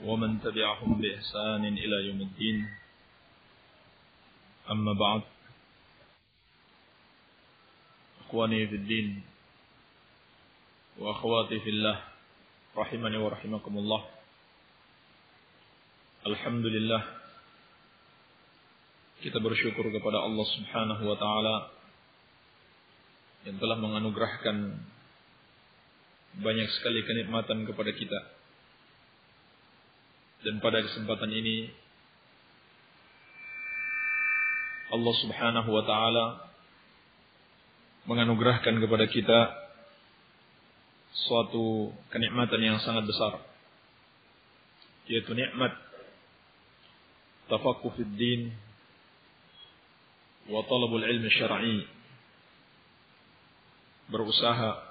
ومن تبعهم بإحسان إلى يوم الدين أما بعد إخواني في الدين وأخواتي في الله رحمني ورحمكم الله. Alhamdulillah, kita bersyukur kepada Allah Subhanahu wa taala yang telah menganugerahkan banyak sekali kenikmatan kepada kita. Dan pada kesempatan ini Allah Subhanahu wa taala menganugerahkan kepada kita suatu kenikmatan yang sangat besar, yaitu nikmat tafaqquh fid din wa talabul ilmi syar'i, berusaha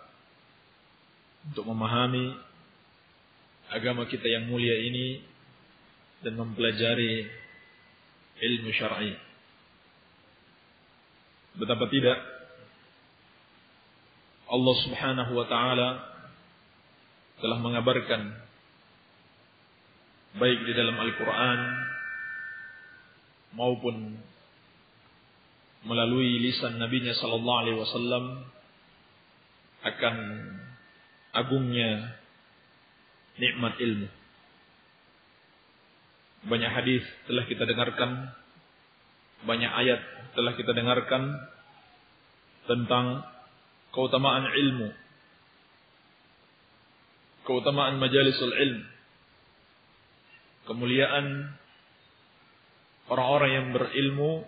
untuk memahami agama kita yang mulia ini dan mempelajari ilmu syar'i. Betapa tidak Allah Subhanahu wa taala telah mengabarkan baik di dalam Al-Qur'an maupun melalui lisan Nabi-Nya sallallahu alaihi wasallam akan agungnya nikmat ilmu. Banyak hadis telah kita dengarkan, banyak ayat telah kita dengarkan tentang keutamaan ilmu, keutamaan majalisul ilm, kemuliaan orang-orang yang berilmu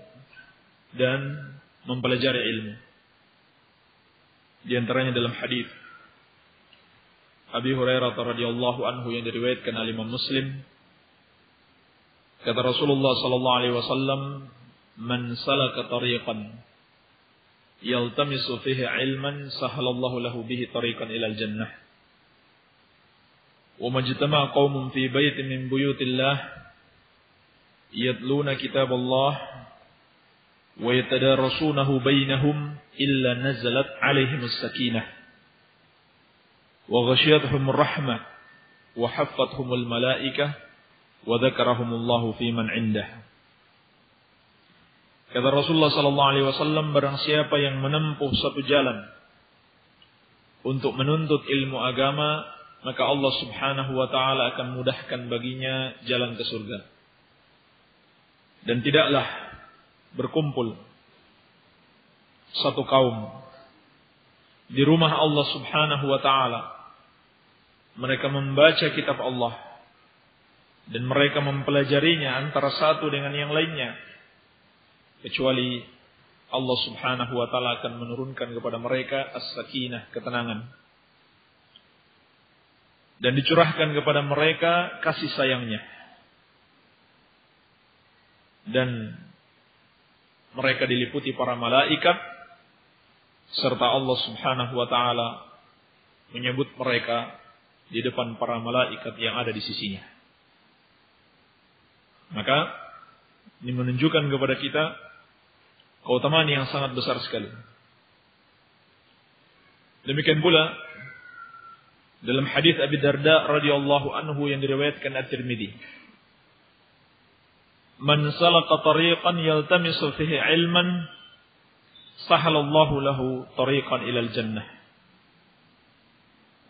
dan mempelajari ilmu. Di antaranya dalam hadis Abi Hurairah radhiyallahu anhu yang diriwayatkan oleh Imam Muslim, kata Rasulullah sallallahu alaihi wasallam, "Man salaka tariqan yaltamisu fihi ilman sahalallahu lahu bihi tariqan ilal jannah. Wa majtama'a qaumun fi baitin min buyutillah yatluna kitaballah wa yatadarasunahu bainahum illa nazalat 'alaihimus sakinah wa ghashiyatuhumur rahmah wa haffathumul malaikah wa dzakarahumullahu fi man 'indah." Kata Rasulullah sallallahu alaihi wasallam, barang siapa yang menempuh satu jalan untuk menuntut ilmu agama, maka Allah Subhanahu wa taala akan mudahkan baginya jalan ke surga. Dan tidaklah berkumpul satu kaum di rumah Allah Subhanahu wa taala, mereka membaca kitab Allah dan mereka mempelajarinya antara satu dengan yang lainnya, kecuali Allah Subhanahu wa taala akan menurunkan kepada mereka as-sakinah, ketenangan, dan dicurahkan kepada mereka kasih sayangnya, dan mereka diliputi para malaikat, serta Allah Subhanahu wa taala menyebut mereka di depan para malaikat yang ada di sisinya. Maka ini menunjukkan kepada kita keutamaan yang sangat besar sekali. Demikian pula dalam hadis Abi Darda radhiyallahu anhu yang diriwayatkan At-Tirmidzi, "Man salaka tariqan yaltamisu fihi ilman sahalallahu lahu tariqan ilal jannah.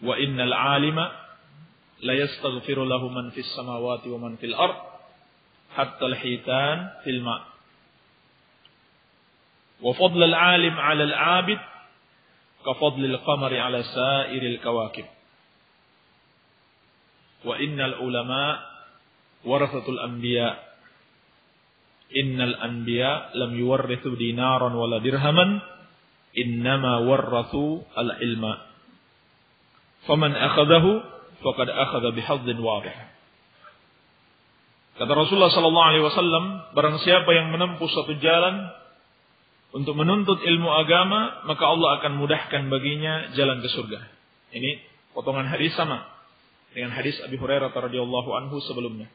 Wa innal 'alima la yastaghfiru lahu man fis samawati wa man fil ard hatta al-hitan fil ma'. Wa fadlul 'alim 'ala al-'abid ka fadlil qamari 'ala sa'iril kawakib. Wa innal ulama warathatul anbiya. Innal anbiya lam yuwarrithu dinaran wala dirhaman, innama warrathu al-ilma. Faman akhadahu faqad akhadha bihadhin wadih." Kata Rasulullah sallallahu alaihi wasallam, barang siapa yang menempuh satu jalan untuk menuntut ilmu agama, maka Allah akan mudahkan baginya jalan ke surga. Ini potongan hadis sama dengan hadis Abi Hurairah radhiyallahu anhu sebelumnya.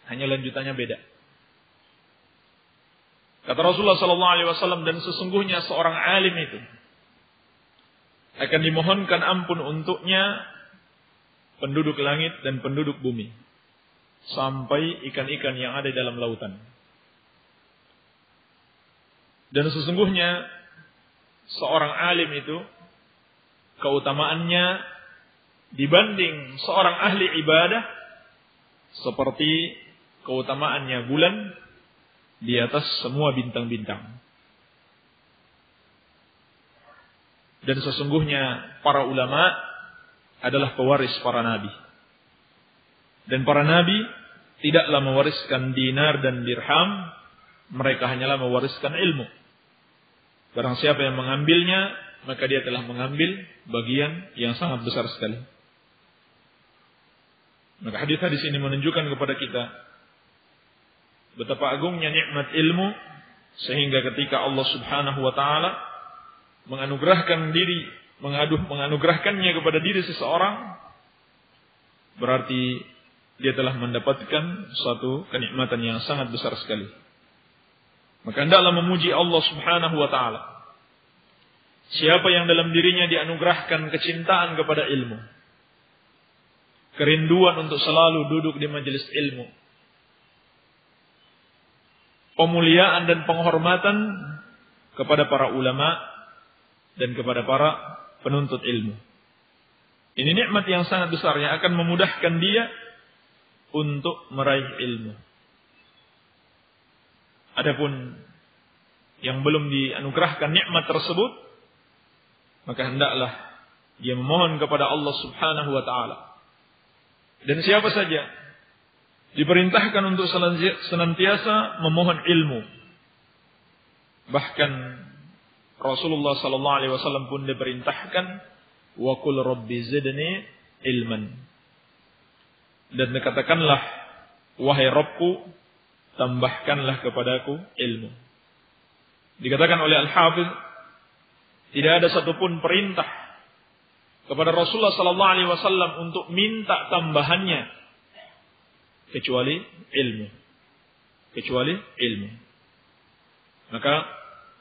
Hanya lanjutannya beda. Kata Rasulullah sallallahu alaihi wasallam, dan sesungguhnya seorang alim itu akan dimohonkan ampun untuknya penduduk langit dan penduduk bumi. sampai ikan-ikan yang ada di dalam lautan. Dan sesungguhnya seorang alim itu keutamaannya dibanding seorang ahli ibadah seperti keutamaannya bulan di atas semua bintang-bintang. Dan sesungguhnya para ulama adalah pewaris para nabi. Dan para nabi tidaklah mewariskan dinar dan dirham, mereka hanyalah mewariskan ilmu. Barang siapa yang mengambilnya, maka dia telah mengambil bagian yang sangat besar sekali. Maka hadis-hadis ini menunjukkan kepada kita betapa agungnya nikmat ilmu, sehingga ketika Allah Subhanahu wa taala menganugerahkannya kepada diri seseorang, berarti dia telah mendapatkan suatu kenikmatan yang sangat besar sekali. Maka hendaklah memuji Allah Subhanahu wa taala. Siapa yang dalam dirinya dianugerahkan kecintaan kepada ilmu, kerinduan untuk selalu duduk di majelis ilmu, pemuliaan dan penghormatan kepada para ulama dan kepada para penuntut ilmu. Ini nikmat yang sangat besar yang akan memudahkan dia untuk meraih ilmu. Adapun yang belum dianugerahkan nikmat tersebut, maka hendaklah dia memohon kepada Allah Subhanahu wa taala. Dan siapa saja diperintahkan untuk senantiasa memohon ilmu. Bahkan Rasulullah sallallahu alaihi wasallam pun diperintahkan, wa qul rabbi zidni ilman. Dan dikatakanlah, wahai Rabbku, tambahkanlah kepadaku ilmu. Dikatakan oleh Al-Hafiz, tidak ada satupun perintah kepada Rasulullah sallallahu alaihi wasallam untuk minta tambahannya kecuali ilmu. Kecuali ilmu. Maka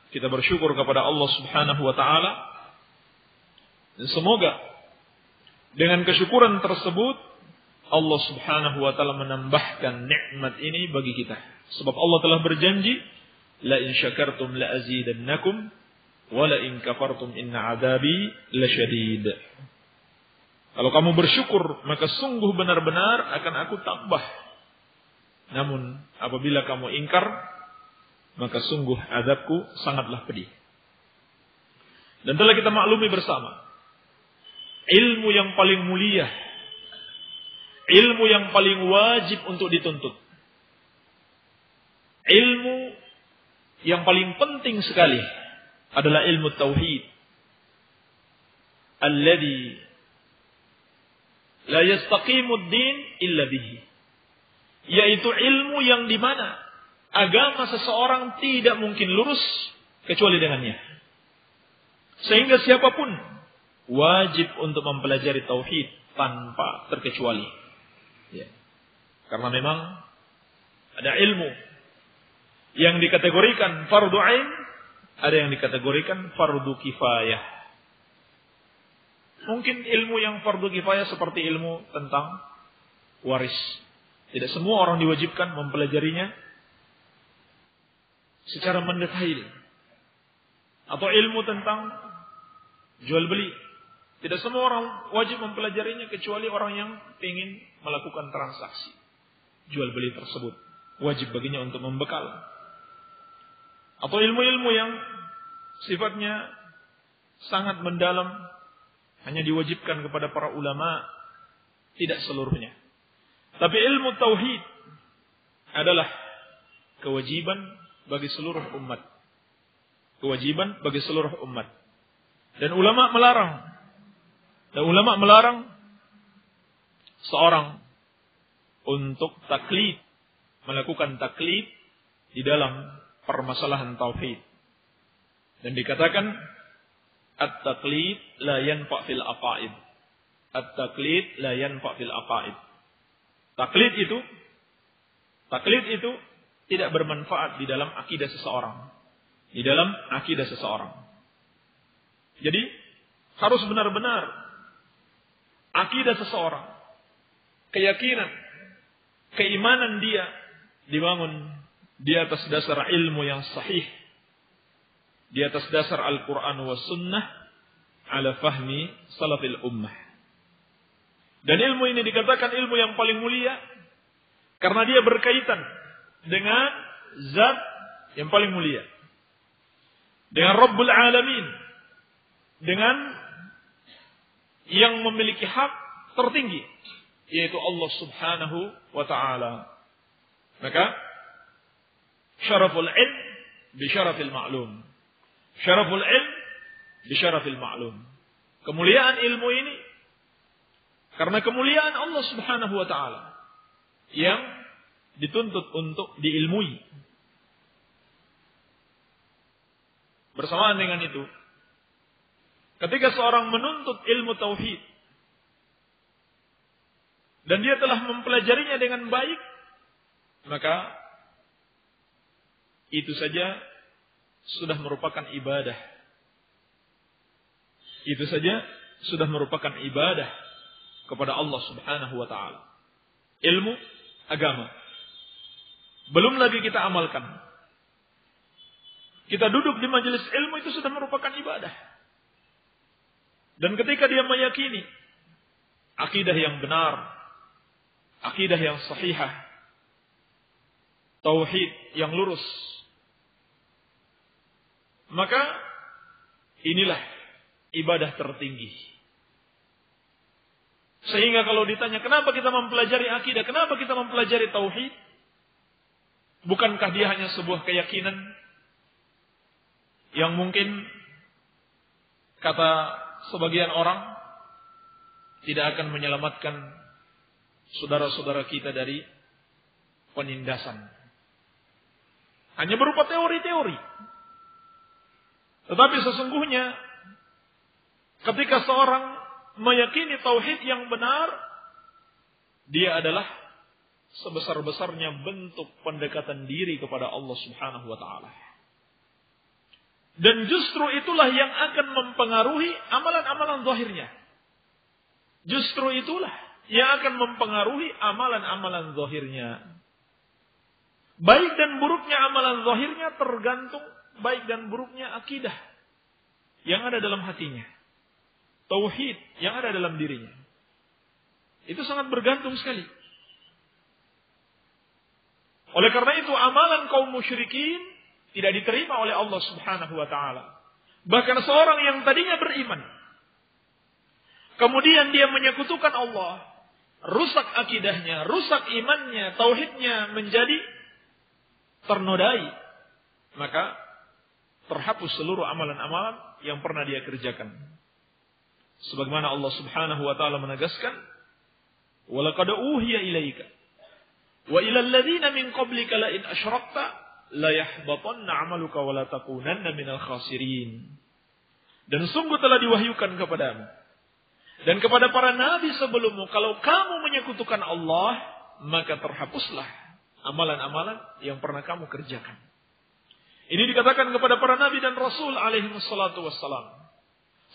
kita bersyukur kepada Allah Subhanahu wa taala, dan semoga dengan kesyukuran tersebut Allah Subhanahu wa taala menambahkan nikmat ini bagi kita. Sebab Allah telah berjanji, la in syakartum la azidannakum wa la in kafartum inna adzabi lasyadid. Kalau kamu bersyukur, maka sungguh benar-benar akan aku tambah. Namun apabila kamu ingkar, maka sungguh azabku sangatlah pedih. Dan telah kita maklumi bersama, ilmu yang paling mulia, ilmu yang paling wajib untuk dituntut, ilmu yang paling penting sekali adalah ilmu tauhid, alladzi la yastaqimu ad-din illa bihi, yaitu ilmu yang di mana agama seseorang tidak mungkin lurus kecuali dengannya. Sehingga siapapun wajib untuk mempelajari tauhid tanpa terkecuali. Ya. Karena memang ada ilmu yang dikategorikan fardu ain, ada yang dikategorikan fardu kifayah. Mungkin ilmu yang fardu kifayah seperti ilmu tentang waris. Tidak semua orang diwajibkan mempelajarinya secara mendetail. Atau ilmu tentang jual beli, tidak semua orang wajib mempelajarinya kecuali orang yang ingin melakukan transaksi jual beli tersebut, wajib baginya untuk membekal. Atau ilmu-ilmu yang sifatnya sangat mendalam, hanya diwajibkan kepada para ulama, tidak seluruhnya. Tapi ilmu tauhid adalah kewajiban bagi seluruh umat. Kewajiban bagi seluruh umat. Dan ulama melarang seorang untuk taklid, melakukan taklid di dalam permasalahan tauhid. Dan dikatakan at-taklid la yanfa' fil aqaid. At-taklid la yanfa' fil aqaid. Taklid itu tidak bermanfaat di dalam akidah seseorang. Di dalam akidah seseorang. Jadi harus benar-benar akidah seseorang, keyakinan keimanan dia dibangun di atas dasar ilmu yang sahih, di atas dasar Al-Quran wa Sunnah, ala fahmi salafil ummah. Dan ilmu ini dikatakan ilmu yang paling mulia karena dia berkaitan dengan zat yang paling mulia, dengan Rabbul Alamin, dengan yang memiliki hak tertinggi, yaitu Allah Subhanahu wa ta'ala. Maka syaraful ilm bi syarafil ma'lum. Syaraful ilm bi syarafil ma'lum. Kemuliaan ilmu ini karena kemuliaan Allah Subhanahu wa ta'ala yang dituntut untuk diilmui. Bersamaan dengan itu, ketika seorang menuntut ilmu tauhid dan dia telah mempelajarinya dengan baik, maka itu saja sudah merupakan ibadah. Itu saja sudah merupakan ibadah kepada Allah Subhanahu wa ta'ala. Ilmu agama. Belum lagi kita amalkan. Kita duduk di majelis ilmu itu sudah merupakan ibadah. Dan ketika dia meyakini akidah yang benar, akidah yang sahihah, tauhid yang lurus, maka inilah ibadah tertinggi. Sehingga kalau ditanya kenapa kita mempelajari akidah, kenapa kita mempelajari tauhid, bukankah dia hanya sebuah keyakinan yang mungkin kata sebagian orang tidak akan menyelamatkan saudara-saudara kita dari penindasan. Hanya berupa teori-teori. Tetapi sesungguhnya ketika seorang meyakini tauhid yang benar, dia adalah sebesar-besarnya bentuk pendekatan diri kepada Allah Subhanahu wa ta'ala. Dan justru itulah yang akan mempengaruhi amalan-amalan zahirnya. Justru itulah yang akan mempengaruhi amalan-amalan zahirnya. Baik dan buruknya amalan zahirnya tergantung baik dan buruknya akidah yang ada dalam hatinya. Tauhid yang ada dalam dirinya. Itu sangat bergantung sekali. Oleh karena itu amalan kaum musyrikin tidak diterima oleh Allah Subhanahu wa ta'ala. Bahkan seorang yang tadinya beriman, kemudian dia menyekutukan Allah, rusak akidahnya, rusak imannya, tauhidnya menjadi ternodai, maka terhapus seluruh amalan-amalan yang pernah dia kerjakan. Sebagaimana Allah Subhanahu wa ta'ala menegaskan, وَلَقَدْ أُوحِيَ إِلَيْكَ وَإِلَى الَّذِينَ مِنْ قَبْلِكَ لَئِنْ أَشْرَكْتَ la yahbatanna 'amaluka wa la takunanna minal khasirin. Dan sungguh telah diwahyukan kepadamu dan kepada para nabi sebelummu, kalau kamu menyekutukan Allah, maka terhapuslah amalan-amalan yang pernah kamu kerjakan. Ini dikatakan kepada para nabi dan rasul alaihi wassalatu wassalam.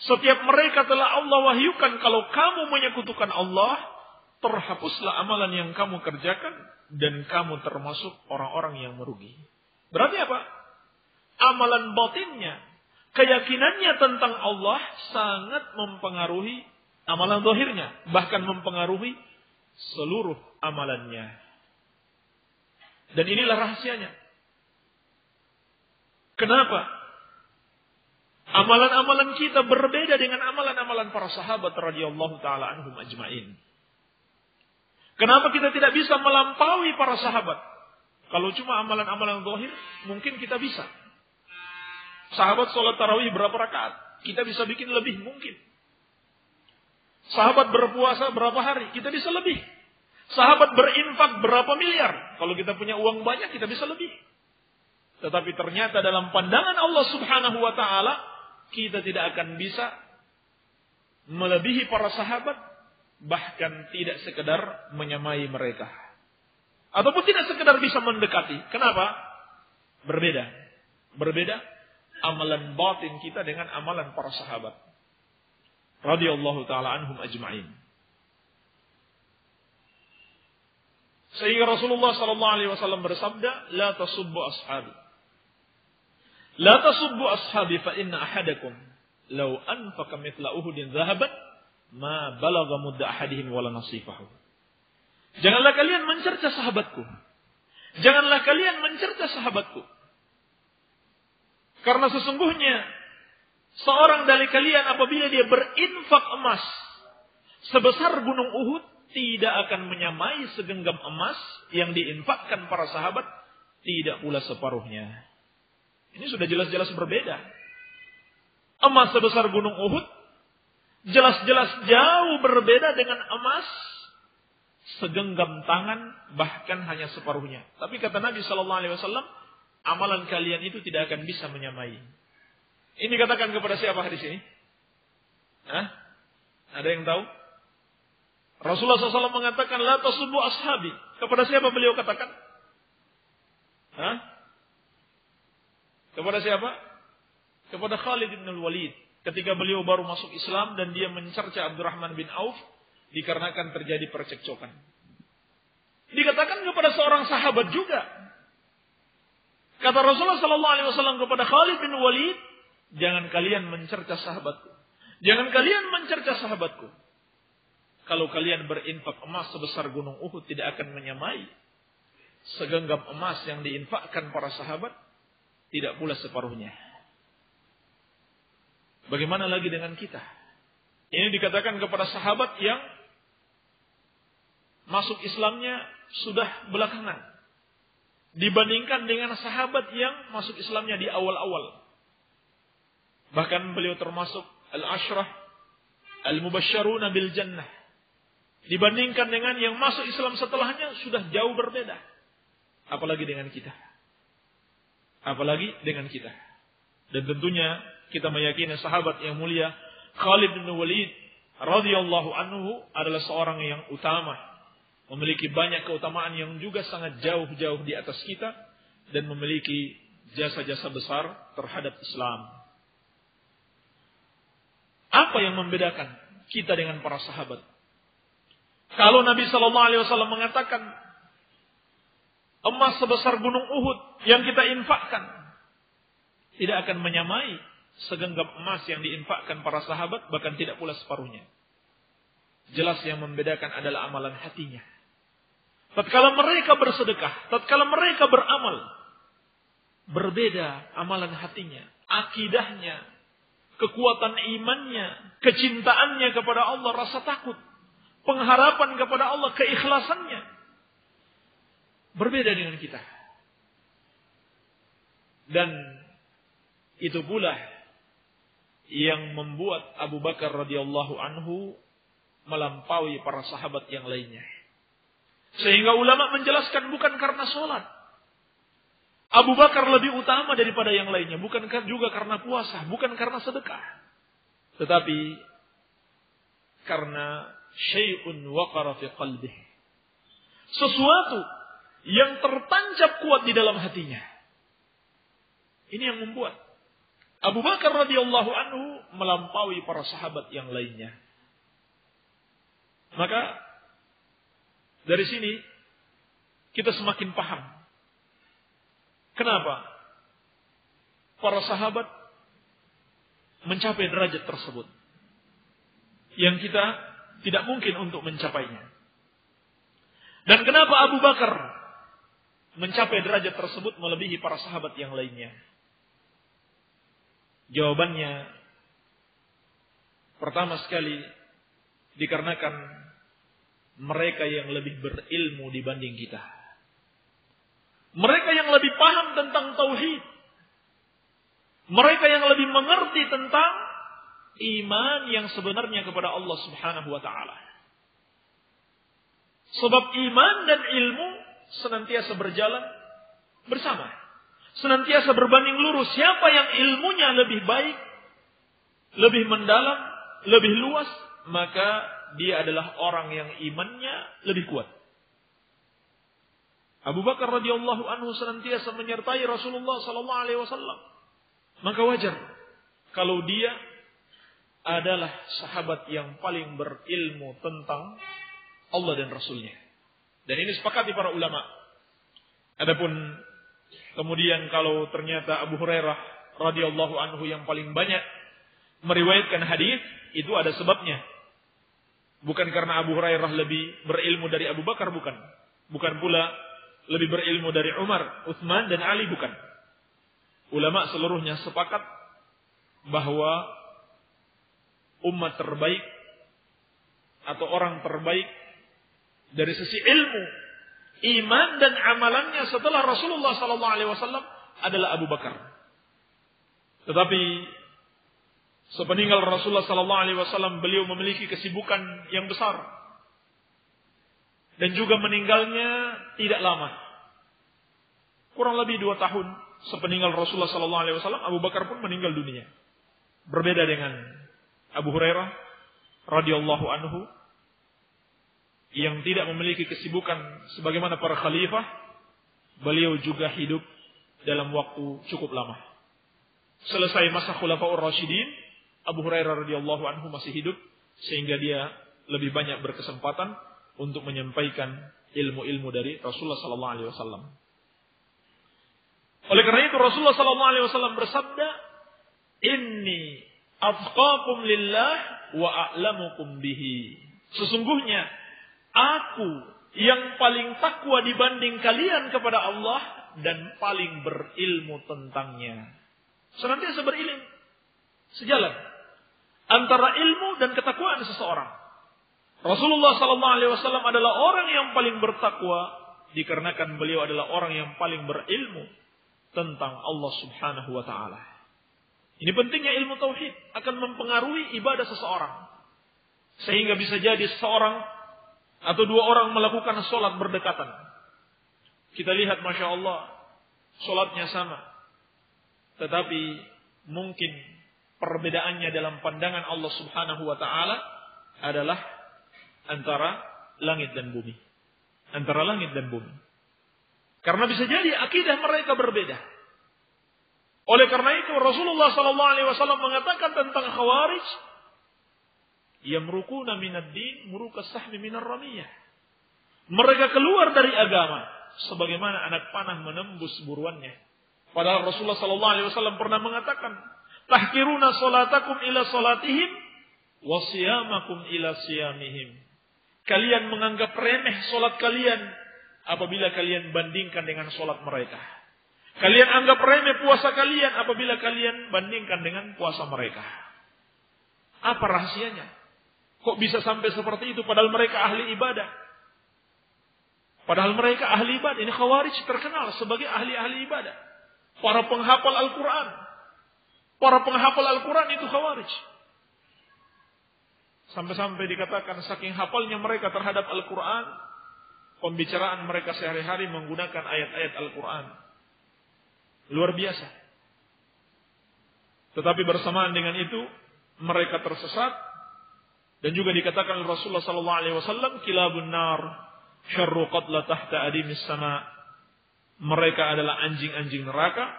Setiap mereka telah Allah wahyukan, kalau kamu menyekutukan Allah, terhapuslah amalan yang kamu kerjakan dan kamu termasuk orang-orang yang merugi. Berarti apa? Amalan batinnya, keyakinannya tentang Allah sangat mempengaruhi amalan zahirnya, bahkan mempengaruhi seluruh amalannya. Dan inilah rahasianya. Kenapa amalan-amalan kita berbeda dengan amalan-amalan para sahabat radhiyallahu taala anhum ajmain? Kenapa kita tidak bisa melampaui para sahabat? Kalau cuma amalan-amalan zahir, mungkin kita bisa. Sahabat sholat tarawih berapa rakaat? Kita bisa bikin lebih mungkin. Sahabat berpuasa berapa hari? Kita bisa lebih. Sahabat berinfak berapa miliar? Kalau kita punya uang banyak, kita bisa lebih. Tetapi ternyata dalam pandangan Allah Subhanahu wa ta'ala, kita tidak akan bisa melebihi para sahabat, bahkan tidak sekedar menyamai mereka. Ataupun tidak sekedar bisa mendekati. Kenapa? Berbeda. Berbeda amalan batin kita dengan amalan para sahabat radhiyallahu taala anhum ajma'in. Sehingga Rasulullah sallallahu alaihi wasallam bersabda, "La tasubbu ashabi. La tasubbu ashabi fa inna ahadakum law anfaqa mithla Uhudin dhahaban ma balagha mudda ahadihim wala nasifahu." Janganlah kalian mencerca sahabatku. Janganlah kalian mencerca sahabatku. Karena sesungguhnya seorang dari kalian apabila dia berinfak emas sebesar gunung Uhud, tidak akan menyamai segenggam emas yang diinfakkan para sahabat, tidak pula separuhnya. Ini sudah jelas-jelas berbeda. Emas sebesar gunung Uhud jelas-jelas jauh berbeda dengan emas segenggam tangan, bahkan hanya separuhnya. Tapi kata Nabi SAW, amalan kalian itu tidak akan bisa menyamai. Ini dikatakan kepada siapa hadis ini? Ada yang tahu? Rasulullah SAW mengatakan, "La tasubbu ashabi." Kepada siapa beliau katakan? Kepada siapa? Kepada Khalid bin Walid. Ketika beliau baru masuk Islam dan dia mencerca Abdurrahman bin Auf, dikarenakan terjadi percekcokan. Dikatakan kepada seorang sahabat juga. Kata Rasulullah SAW kepada Khalid bin Walid, "Jangan kalian mencerca sahabatku. Jangan kalian mencerca sahabatku. Kalau kalian berinfak emas sebesar gunung Uhud, tidak akan menyamai segenggam emas yang diinfakkan para sahabat, tidak pula separuhnya." Bagaimana lagi dengan kita? Ini dikatakan kepada sahabat yang masuk Islamnya sudah belakangan, dibandingkan dengan sahabat yang masuk Islamnya di awal-awal. Bahkan beliau termasuk al-ashrah al-mubasysyaruna bil jannah. Dibandingkan dengan yang masuk Islam setelahnya sudah jauh berbeda. Apalagi dengan kita. Apalagi dengan kita. Dan tentunya kita meyakini sahabat yang mulia Khalid bin Walid radhiyallahu anhu adalah seorang yang utama, memiliki banyak keutamaan yang juga sangat jauh-jauh di atas kita dan memiliki jasa-jasa besar terhadap Islam. Apa yang membedakan kita dengan para sahabat? Kalau Nabi SAW mengatakan emas sebesar gunung Uhud yang kita infakkan tidak akan menyamai segenggam emas yang diinfakkan para sahabat, bahkan tidak pula separuhnya. Jelas yang membedakan adalah amalan hatinya. Tatkala mereka bersedekah, tatkala mereka beramal, berbeda amalan hatinya, akidahnya, kekuatan imannya, kecintaannya kepada Allah, rasa takut, pengharapan kepada Allah, keikhlasannya berbeda dengan kita. Dan itu pula yang membuat Abu Bakar radhiyallahu anhu melampaui para sahabat yang lainnya. Sehingga ulama menjelaskan bukan karena sholat. Abu Bakar lebih utama daripada yang lainnya. Bukan juga karena puasa, bukan karena sedekah. Tetapi karena syai'un waqara fi qalbih. Sesuatu yang tertancap kuat di dalam hatinya. Ini yang membuat Abu Bakar radhiyallahu anhu melampaui para sahabat yang lainnya. Maka dari sini kita semakin paham kenapa para sahabat mencapai derajat tersebut yang kita tidak mungkin untuk mencapainya. Dan kenapa Abu Bakar mencapai derajat tersebut melebihi para sahabat yang lainnya? Jawabannya pertama sekali dikarenakan mereka yang lebih berilmu dibanding kita. Mereka yang lebih paham tentang tauhid. Mereka yang lebih mengerti tentang iman yang sebenarnya kepada Allah Subhanahu wa taala. Sebab iman dan ilmu senantiasa berjalan bersama. Senantiasa berbanding lurus. Siapa yang ilmunya lebih baik, lebih mendalam, lebih luas, maka dia adalah orang yang imannya lebih kuat. Abu Bakar radhiyallahu anhu senantiasa menyertai Rasulullah sallallahu alaihi wasallam. Maka wajar kalau dia adalah sahabat yang paling berilmu tentang Allah dan Rasulnya. Dan ini sepakati para ulama. Adapun kemudian kalau ternyata Abu Hurairah radhiyallahu anhu yang paling banyak meriwayatkan hadis, itu ada sebabnya. Bukan karena Abu Hurairah lebih berilmu dari Abu Bakar, bukan. Bukan pula lebih berilmu dari Umar, Utsman dan Ali, bukan. Ulama seluruhnya sepakat bahwa umat terbaik atau orang terbaik dari sisi ilmu, iman dan amalannya setelah Rasulullah SAW adalah Abu Bakar. Tetapi sepeninggal Rasulullah SAW beliau memiliki kesibukan yang besar dan juga meninggalnya tidak lama, kurang lebih 2 tahun sepeninggal Rasulullah SAW. Abu Bakar pun meninggal dunia. Berbeda dengan Abu Hurairah radhiyallahu anhu yang tidak memiliki kesibukan sebagaimana para khalifah, beliau juga hidup dalam waktu cukup lama. Selesai masa Khulafaur Rasyidin, Abu Hurairah radhiyallahu anhu masih hidup sehingga dia lebih banyak berkesempatan untuk menyampaikan ilmu-ilmu dari Rasulullah sallallahu alaihi wasallam. Oleh karena itu Rasulullah sallallahu alaihi wasallam bersabda, "Inni atqakum lillah wa a'lamukum bihi." Sesungguhnya aku yang paling takwa dibanding kalian kepada Allah dan paling berilmu tentangnya. Senantiasa berilmu. Sejalan antara ilmu dan ketakwaan seseorang. Rasulullah SAW adalah orang yang paling bertakwa dikarenakan beliau adalah orang yang paling berilmu tentang Allah Subhanahu wa taala. Ini pentingnya ilmu tauhid akan mempengaruhi ibadah seseorang. Sehingga bisa jadi seseorang atau 2 orang melakukan sholat berdekatan. Kita lihat Masya Allah, sholatnya sama. Tetapi mungkin perbedaannya dalam pandangan Allah Subhanahu wa ta'ala adalah antara langit dan bumi. Antara langit dan bumi. Karena bisa jadi akidah mereka berbeda. Oleh karena itu Rasulullah SAW mengatakan tentang Khawarij, yamrukuna minad din murukas sahmi minar ramiyah. Mereka keluar dari agama sebagaimana anak panah menembus buruannya. Padahal Rasulullah SAW pernah mengatakan, tahkiruna salatakum ila salatihim wa siyamakum ila siyamihim. Kalian menganggap remeh salat kalian apabila kalian bandingkan dengan salat mereka. Kalian anggap remeh puasa kalian apabila kalian bandingkan dengan puasa mereka. Apa rahasianya? Kok bisa sampai seperti itu padahal mereka ahli ibadah? Padahal mereka ahli ibadah. Ini Khawarij terkenal sebagai ahli-ahli ibadah. Para penghafal Al-Quran. Para penghafal Al-Quran itu Khawarij. Sampai-sampai dikatakan saking hafalnya mereka terhadap Al-Quran, pembicaraan mereka sehari-hari menggunakan ayat-ayat Al-Quran. Luar biasa. Tetapi bersamaan dengan itu, mereka tersesat. Dan juga dikatakan Rasulullah SAW, kilabun nar, syarru qatla tahta adimis sama. Mereka adalah anjing-anjing neraka.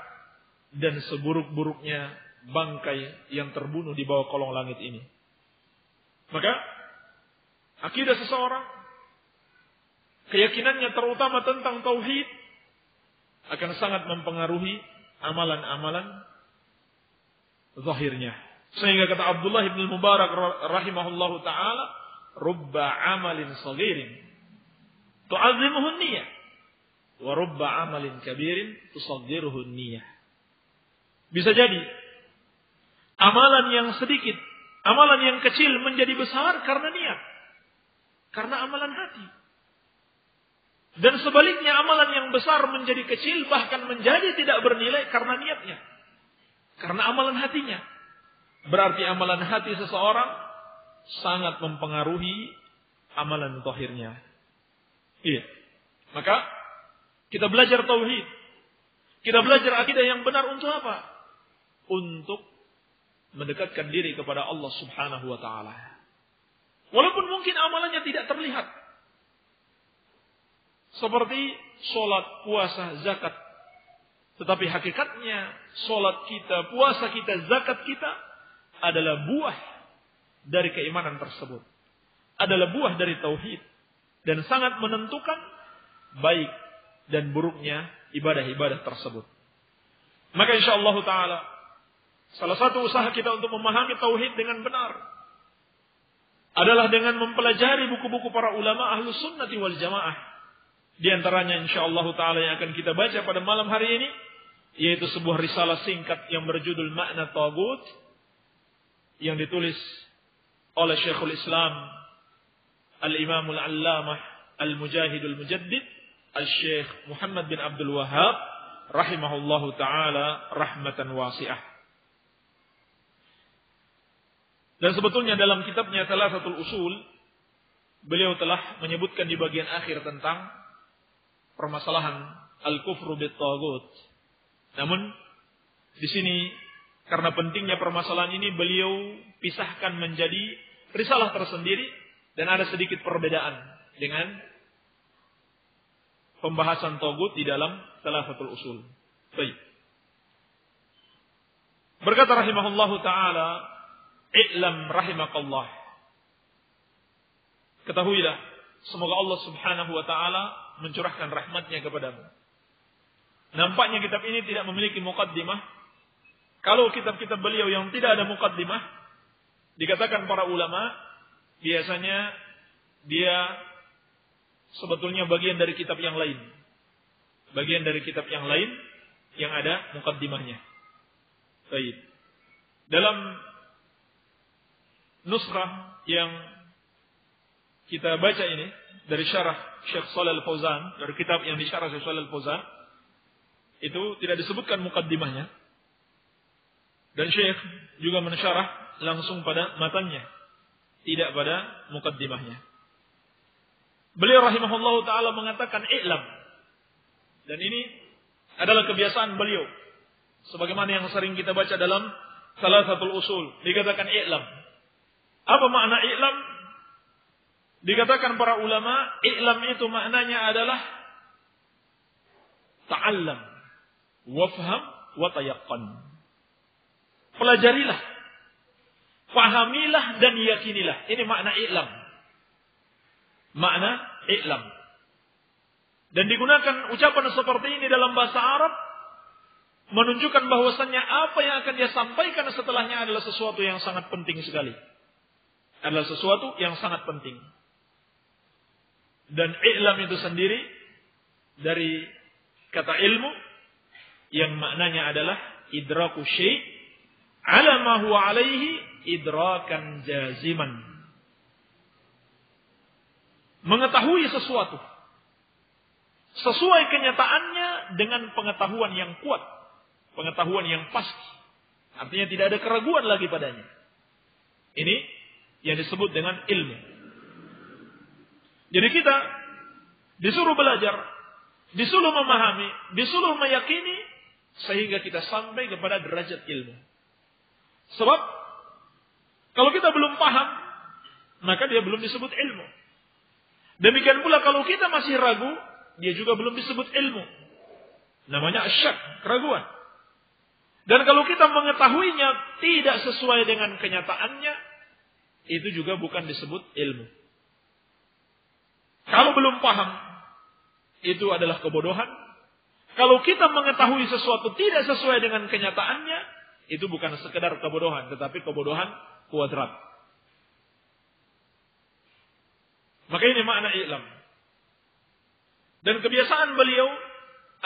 Dan seburuk-buruknya bangkai yang terbunuh di bawah kolong langit ini. Maka, akidah seseorang, keyakinannya terutama tentang tauhid, akan sangat mempengaruhi amalan-amalan zahirnya. Sehingga kata Abdullah ibn Mubarak rahimahullahu ta'ala, rubba amalin saghirin tu'azzimuhu niyah wa rubba amalin kabirin tusaghiruhu niyah. Bisa jadi amalan yang sedikit, amalan yang kecil menjadi besar karena niat, karena amalan hati. Dan sebaliknya amalan yang besar menjadi kecil bahkan menjadi tidak bernilai karena niatnya, karena amalan hatinya. Berarti amalan hati seseorang sangat mempengaruhi amalan zahirnya. Iya. Maka kita belajar tauhid. Kita belajar akidah yang benar untuk apa? Untuk mendekatkan diri kepada Allah Subhanahu wa taala. Walaupun mungkin amalannya tidak terlihat. Seperti sholat, puasa, zakat. Tetapi hakikatnya sholat kita, puasa kita, zakat kita adalah buah dari keimanan tersebut. Adalah buah dari tauhid. Dan sangat menentukan baik dan buruknya ibadah-ibadah tersebut. Maka insyaallah taala salah satu usaha kita untuk memahami tauhid dengan benar adalah dengan mempelajari buku-buku para ulama Ahlus Sunnati wal Jamaah. Di antaranya insyaallah taala yang akan kita baca pada malam hari ini yaitu sebuah risalah singkat yang berjudul Makna Tagut yang ditulis oleh Syekhul Islam Al-Imamul Allamah Al-Mujahidul Mujaddid Al-Syekh Muhammad bin Abdul Wahhab rahimahullahu taala rahmatan wasi'ah. Dan sebetulnya dalam kitabnya Thalathatul Usul beliau telah menyebutkan di bagian akhir tentang permasalahan al-kufru bit-taghut. Namun di sini karena pentingnya permasalahan ini beliau pisahkan menjadi risalah tersendiri dan ada sedikit perbedaan dengan pembahasan taghut di dalam Thalathatul Usul. Baik. Berkata rahimahullahu taala, "I'lam rahimakallah." Ketahuilah, semoga Allah Subhanahu wa taala mencurahkan rahmatnya kepadamu. Nampaknya kitab ini tidak memiliki muqaddimah. Kalau kitab-kitab beliau yang tidak ada muqaddimah, dikatakan para ulama, biasanya dia sebetulnya bagian dari kitab yang lain. Bagian dari kitab yang lain yang ada muqaddimahnya. Baik. Dalam nusrah yang kita baca ini dari syarah Syekh Shalih Al-Fauzan, dari kitab yang disyarah Syekh Shalih Al-Fauzan, itu tidak disebutkan muqaddimahnya. Dan Syekh juga mensyarah langsung pada matanya, tidak pada muqaddimahnya. Beliau rahimahullahu taala mengatakan i'lam. Dan ini adalah kebiasaan beliau. Sebagaimana yang sering kita baca dalam Thalathatul Usul, dikatakan i'lam. Apa makna i'lam? Dikatakan para ulama, i'lam itu maknanya adalah ta'allam, wafham, wa tayaqqan. Pelajarilah, pahamilah dan yakinilah. Ini makna i'lam. Makna i'lam. Dan digunakan ucapan seperti ini dalam bahasa Arab menunjukkan bahwasannya apa yang akan dia sampaikan setelahnya adalah sesuatu yang sangat penting sekali. Adalah sesuatu yang sangat penting. Dan i'lam itu sendiri dari kata ilmu yang maknanya adalah idraku syai' ala ma huwa alaihi idrakan jaziman. Mengetahui sesuatu sesuai kenyataannya dengan pengetahuan yang kuat, pengetahuan yang pasti. Artinya tidak ada keraguan lagi padanya. Ini yang disebut dengan ilmu. Jadi kita disuruh belajar, disuruh memahami, disuruh meyakini sehingga kita sampai kepada derajat ilmu. Sebab kalau kita belum paham, maka dia belum disebut ilmu. Demikian pula kalau kita masih ragu, dia juga belum disebut ilmu. Namanya asyak, keraguan. Dan kalau kita mengetahuinya tidak sesuai dengan kenyataannya, itu juga bukan disebut ilmu. Kalau belum paham, itu adalah kebodohan. Kalau kita mengetahui sesuatu tidak sesuai dengan kenyataannya, itu bukan sekedar kebodohan, tetapi kebodohan kuadrat. Maka ini makna i'lam. Dan kebiasaan beliau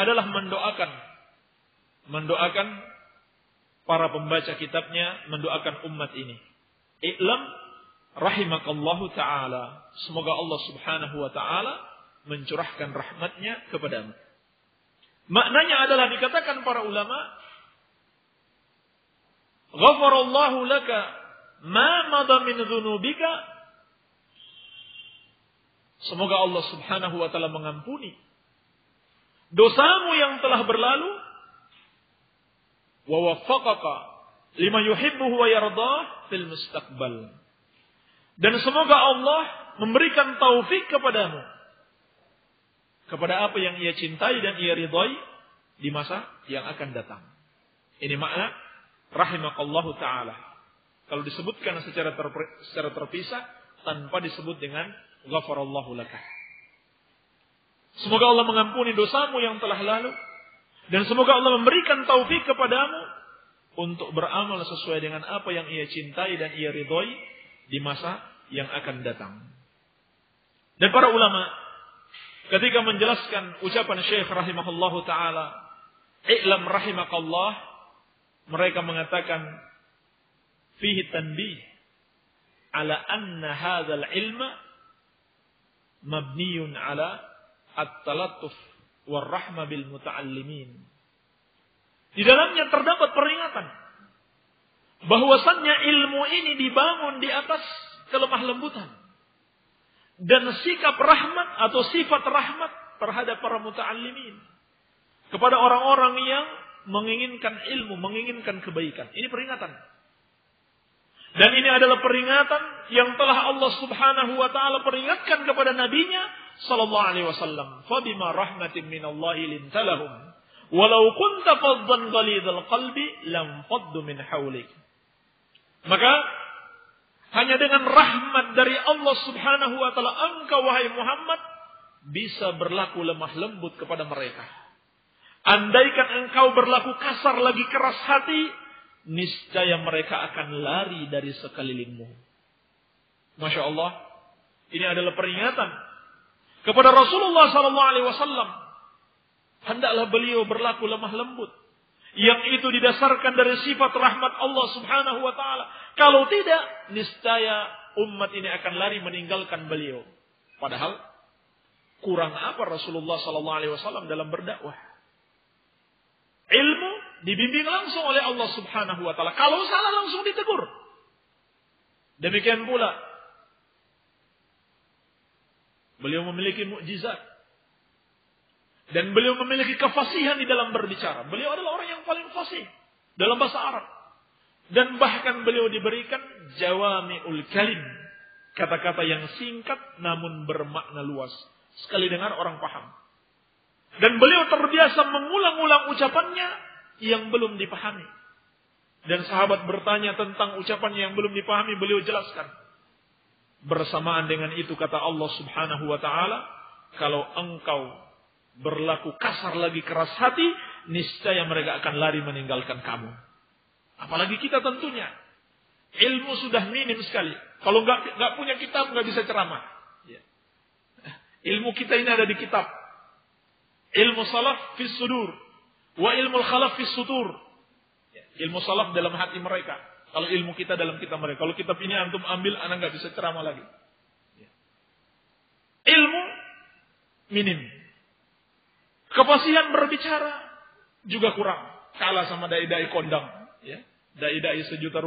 adalah mendoakan para pembaca kitabnya, mendoakan umat ini. I'lam rahimakallahu ta'ala. Semoga Allah subhanahu wa ta'ala mencurahkan rahmatnya kepadamu. Maknanya adalah dikatakan para ulama, ghafarallahu laka ma madha min dhunubika. Semoga Allah subhanahu wa ta'ala mengampuni dosamu yang telah berlalu. Wa waffaqaka lima yuhibbuhu wa yardah fil mustaqbal. Dan semoga Allah memberikan taufik kepadamu kepada apa yang ia cintai dan ia ridhai di masa yang akan datang. Ini makna rahimakallahu ta'ala. Kalau disebutkan secara terpisah tanpa disebut dengan ghafarallahu laka. Semoga Allah mengampuni dosamu yang telah lalu. Dan semoga Allah memberikan taufik kepadamu untuk beramal sesuai dengan apa yang ia cintai dan ia ridhoi di masa yang akan datang. Dan para ulama ketika menjelaskan ucapan Syekh rahimahullahu ta'ala, i'lam rahimakallah, mereka mengatakan fihi tanbih ala anna hadzal ilma mabniyun ala at-talattuf war-rahmah bil muta'allimin. Di dalamnya terdapat peringatan bahwasannya ilmu ini dibangun di atas kelemah lembutan dan sikap rahmat atau sifat rahmat terhadap para muta'allimin, kepada orang-orang yang menginginkan ilmu, menginginkan kebaikan. Ini peringatan. Dan ini adalah peringatan yang telah Allah Subhanahu wa taala peringatkan kepada nabinya sallallahu alaihi wasallam. Fa bima rahmatin minallahi lintalahum walau kunta faddan ghalidhal qalbi lam faddu min hawlik. Maka hanya dengan rahmat dari Allah Subhanahu wa taala engkau wahai Muhammad bisa berlaku lemah lembut kepada mereka. Andaikan engkau berlaku kasar lagi keras hati, niscaya mereka akan lari dari sekelilingmu. Masya Allah, ini adalah peringatan kepada Rasulullah SAW. Hendaklah beliau berlaku lemah lembut, yang itu didasarkan dari sifat rahmat Allah Subhanahu wa taala. Kalau tidak, niscaya umat ini akan lari meninggalkan beliau. Padahal kurang apa Rasulullah SAW dalam berdakwah? Ilmu dibimbing langsung oleh Allah Subhanahu wa taala. Kalau salah langsung ditegur. Demikian pula beliau memiliki mukjizat dan beliau memiliki kefasihan di dalam berbicara. Beliau adalah orang yang paling fasih dalam bahasa Arab. Dan bahkan beliau diberikan jawami'ul kalim, kata-kata yang singkat namun bermakna luas. Sekali dengar orang paham. Dan beliau terbiasa mengulang-ulang ucapannya yang belum dipahami. Dan sahabat bertanya tentang ucapannya yang belum dipahami, beliau jelaskan. Bersamaan dengan itu kata Allah Subhanahu wa taala, kalau engkau berlaku kasar lagi keras hati, niscaya mereka akan lari meninggalkan kamu. Apalagi kita tentunya. Ilmu sudah minim sekali. Kalau nggak punya kitab nggak bisa ceramah. Ilmu kita ini ada di kitab. Ilmu salaf fis sudur, wa ilmu khalaf fis sutur. Ilmu salaf dalam hati mereka. Kalau ilmu kita dalam kitab mereka. Kalau kitab ini antum ambil, anak nggak bisa ceramah lagi. Ilmu minim. Kefasihan berbicara juga kurang. Kalah sama dai-dai kondang. Ya. Dai-dai $1 juta.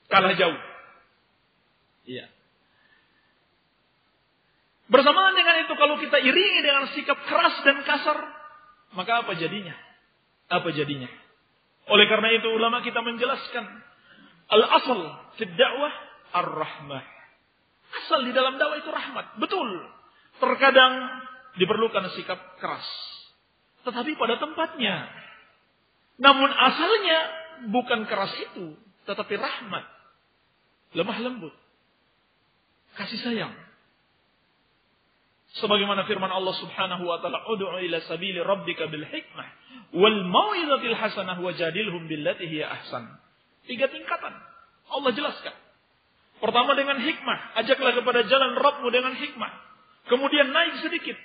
Kalah jauh. Iya. Bersamaan dengan itu, kalau kita iringi dengan sikap keras dan kasar, maka apa jadinya? Apa jadinya? Oleh karena itu ulama kita menjelaskan, al-asal fi dakwah ar-rahmah. Asal di dalam dakwah itu rahmat. Betul. Terkadang diperlukan sikap keras. Tetapi pada tempatnya. Namun asalnya bukan keras itu, tetapi rahmat. Lemah lembut. Kasih sayang. Sebagaimana firman Allah Subhanahu wa taala, "Ud'u ila sabili rabbika bil hikmah wal mau'izatil hasanah wajadilhum billati hiya ahsan." 3 tingkatan. Allah jelaskan. Pertama dengan hikmah, ajaklah kepada jalan Rabbmu dengan hikmah. Kemudian naik sedikit,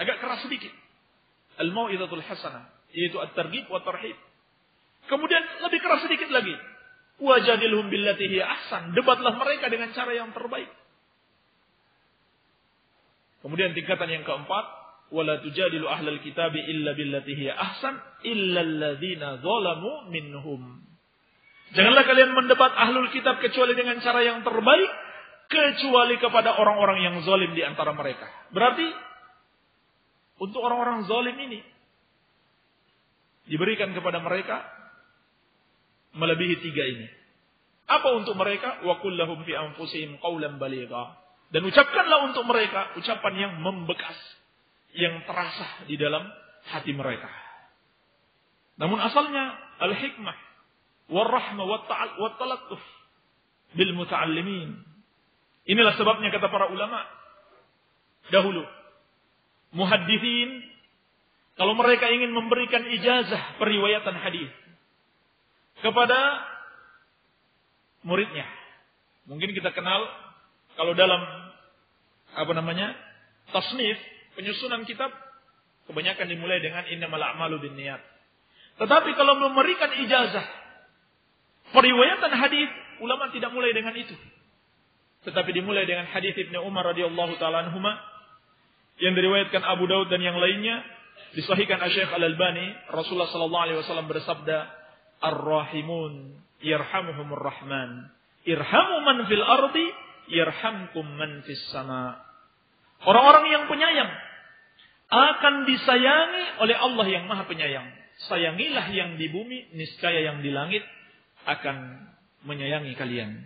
agak keras sedikit. Al mau'izatul hasanah, yaitu at-targhib wa tarhib. Kemudian lebih keras sedikit lagi. Wajadilhum billati hiya ahsan, debatlah mereka dengan cara yang terbaik. Kemudian tingkatan yang keempat, wala tujadilu ahlal kitabi illa billati hiya ahsan illa alladzina zalamu minhum. Janganlah kalian mendebat ahlul kitab kecuali dengan cara yang terbaik, kecuali kepada orang-orang yang zalim di antara mereka. Berarti untuk orang-orang zalim ini diberikan kepada mereka melebihi 3 ini. Apa untuk mereka? Wa qul lahum fi anfusihim qawlan baligha. Dan ucapkanlah untuk mereka ucapan yang membekas, yang terasa di dalam hati mereka. Namun asalnya al-hikmah, war-rahmah, wat-talattuf bil muta'allimin. Inilah sebabnya kata para ulama dahulu, muhadditsin kalau mereka ingin memberikan ijazah periwayatan hadis kepada muridnya. Mungkin kita kenal kalau dalam tasnif, penyusunan kitab kebanyakan dimulai dengan innamal a'malu binniyat. Tetapi kalau memberikan ijazah periwayatan hadis, ulama tidak mulai dengan itu. Tetapi dimulai dengan hadis Ibnu Umar radhiyallahu taala anhuma yang diriwayatkan Abu Daud dan yang lainnya, disahihkan Syekh Al-Albani, Rasulullah sallallahu alaihi wasallam bersabda, "Ar-rahimun yarhamuhumur rahman. Irhamu man fil ardi yarhamkum man fis sama." Orang-orang yang penyayang akan disayangi oleh Allah yang Maha Penyayang. Sayangilah yang di bumi, niscaya yang di langit akan menyayangi kalian.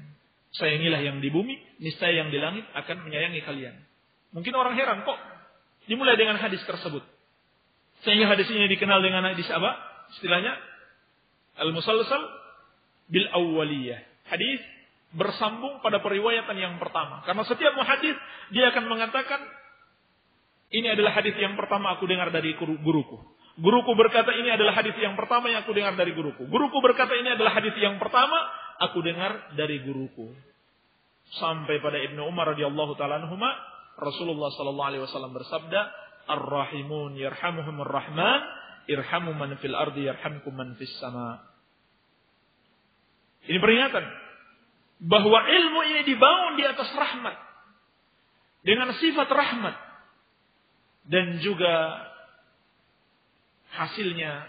Sayangilah yang di bumi, niscaya yang di langit akan menyayangi kalian. Mungkin orang heran, kok dimulai dengan hadis tersebut. Sehingga hadis ini dikenal dengan hadis apa? Istilahnya al-musalsal bil awwaliyah. Hadis bersambung pada periwayatan yang pertama. Karena setiap muhadits dia akan mengatakan, ini adalah hadis yang pertama aku dengar dari guruku. Guruku berkata ini adalah hadis yang pertama yang aku dengar dari guruku. Guruku berkata ini adalah hadis yang pertama aku dengar dari guruku. Sampai pada Ibnu Umar radhiyallahu taala anhuma, Rasulullah sallallahu alaihi wasallam bersabda, "Ar-rahimun yarhamuhumur rahman, irhamu man fil ardi yarhamkum man fis sama." Ini peringatan bahwa ilmu ini dibangun di atas rahmat, dengan sifat rahmat, dan juga hasilnya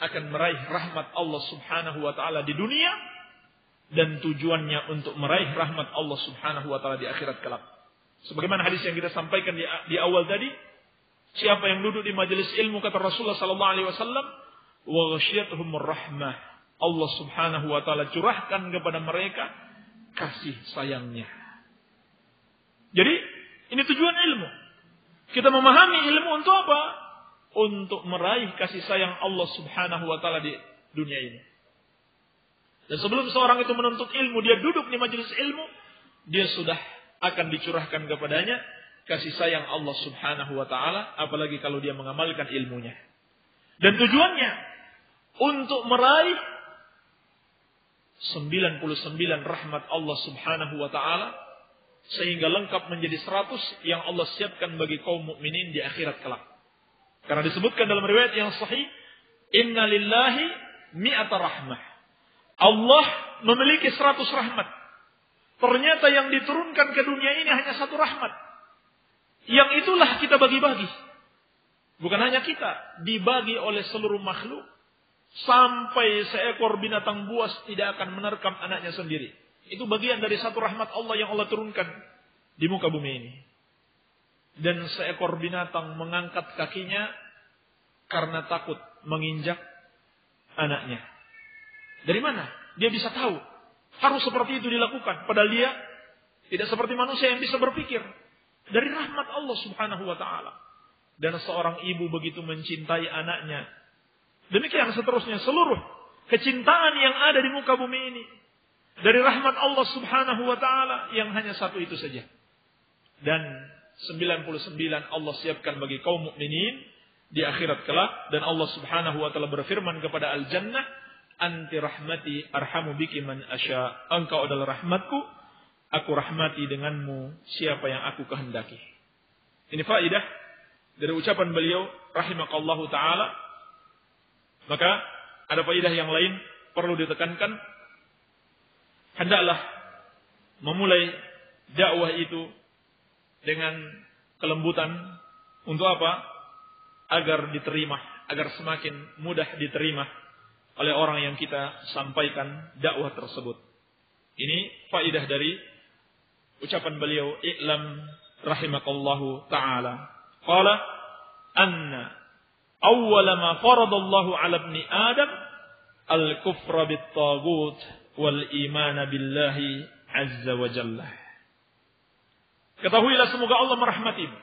akan meraih rahmat Allah subhanahu wa ta'ala di dunia, dan tujuannya untuk meraih rahmat Allah subhanahu wa ta'ala di akhirat kelak. Sebagaimana hadis yang kita sampaikan di awal tadi, siapa yang duduk di majelis ilmu, kata Rasulullah sallallahu alaihi wasallam, wa ghasyiyatuhumur rahmah, Allah subhanahu wa ta'ala curahkan kepada mereka kasih sayangnya. Jadi ini tujuan ilmu. Kita memahami ilmu untuk apa? Untuk meraih kasih sayang Allah subhanahu wa ta'ala di dunia ini. Dan sebelum seorang itu menuntut ilmu, dia duduk di majelis ilmu, dia sudah akan dicurahkan kepadanya kasih sayang Allah subhanahu wa ta'ala, apalagi kalau dia mengamalkan ilmunya. Dan tujuannya untuk meraih 99 rahmat Allah subhanahu wa ta'ala, sehingga lengkap menjadi 100 yang Allah siapkan bagi kaum mukminin di akhirat kelak. Karena disebutkan dalam riwayat yang sahih, inna lillahi mi'ata rahmah. Allah memiliki 100 rahmat. Ternyata yang diturunkan ke dunia ini hanya 1 rahmat. Yang itulah kita bagi-bagi. Bukan hanya kita, dibagi oleh seluruh makhluk. Sampai seekor binatang buas tidak akan menerkam anaknya sendiri. Itu bagian dari 1 rahmat Allah yang Allah turunkan di muka bumi ini. Dan seekor binatang mengangkat kakinya karena takut menginjak anaknya. Dari mana? Dia bisa tahu harus seperti itu dilakukan. Padahal dia tidak seperti manusia yang bisa berpikir. Dari rahmat Allah subhanahu wa ta'ala. Dan seorang ibu begitu mencintai anaknya. Demikian seterusnya, seluruh kecintaan yang ada di muka bumi ini dari rahmat Allah subhanahu wa ta'ala yang hanya 1 itu saja. Dan 99 Allah siapkan bagi kaum mukminin di akhirat kelak. Dan Allah subhanahu wa ta'ala berfirman kepada Al-Jannah, anti rahmati arhamu biki man asya. Engkau adalah rahmatku, aku rahmati denganmu siapa yang aku kehendaki. Ini faidah dari ucapan beliau rahimakallahu ta'ala. Maka ada faidah yang lain perlu ditekankan. Hendaklah memulai dakwah itu dengan kelembutan. Untuk apa? Agar diterima, agar semakin mudah diterima oleh orang yang kita sampaikan dakwah tersebut. Ini faidah dari ucapan beliau, i'lam rahimakallahu ta'ala. Qala anna awwala ma faradallahu 'ala ibni Adam al-kufra bit-taghut wal iman billahi azza wa jalla. Ketahuilah, semoga Allah merahmatimu,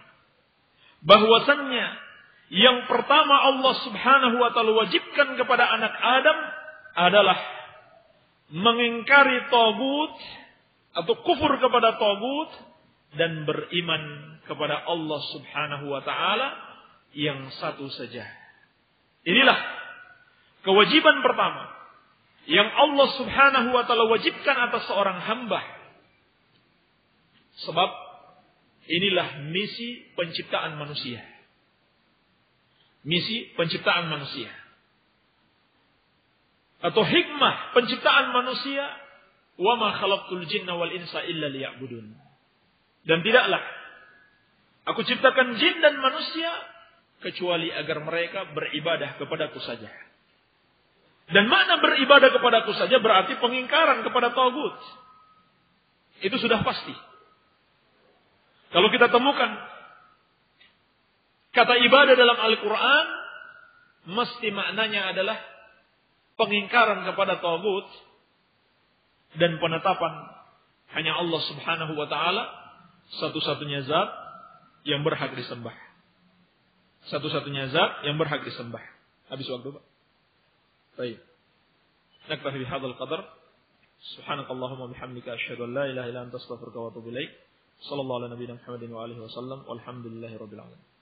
bahwasannya yang pertama Allah subhanahu wa ta'ala wajibkan kepada anak Adam adalah mengingkari tagut atau kufur kepada tagut dan beriman kepada Allah subhanahu wa ta'ala yang satu saja. Inilah kewajiban pertama yang Allah Subhanahu wa taala wajibkan atas seorang hamba. Sebab inilah misi penciptaan manusia. Misi penciptaan manusia. Atau hikmah penciptaan manusia, wa ma khalaqtul jinna wal insa illa liya'budun. Dan tidaklah aku ciptakan jin dan manusia kecuali agar mereka beribadah kepadaku saja. Dan makna beribadah kepadaku saja berarti pengingkaran kepada tagut. Itu sudah pasti. Kalau kita temukan kata ibadah dalam Al-Quran, mesti maknanya adalah pengingkaran kepada tagut dan penetapan hanya Allah Subhanahu wa taala satu-satunya zat yang berhak disembah. Satu-satunya zat yang berhak disembah. Habis waktu, Pak. Baik. Naktafi bihadzal qadar. Subhanakallahumma bihamdika asyhadu an la ilaha illa anta astaghfiruka wa atubu ilaik. Sallallahu ala nabiyina Muhammadin wa alihi wasallam. Walhamdulillahirabbil alamin.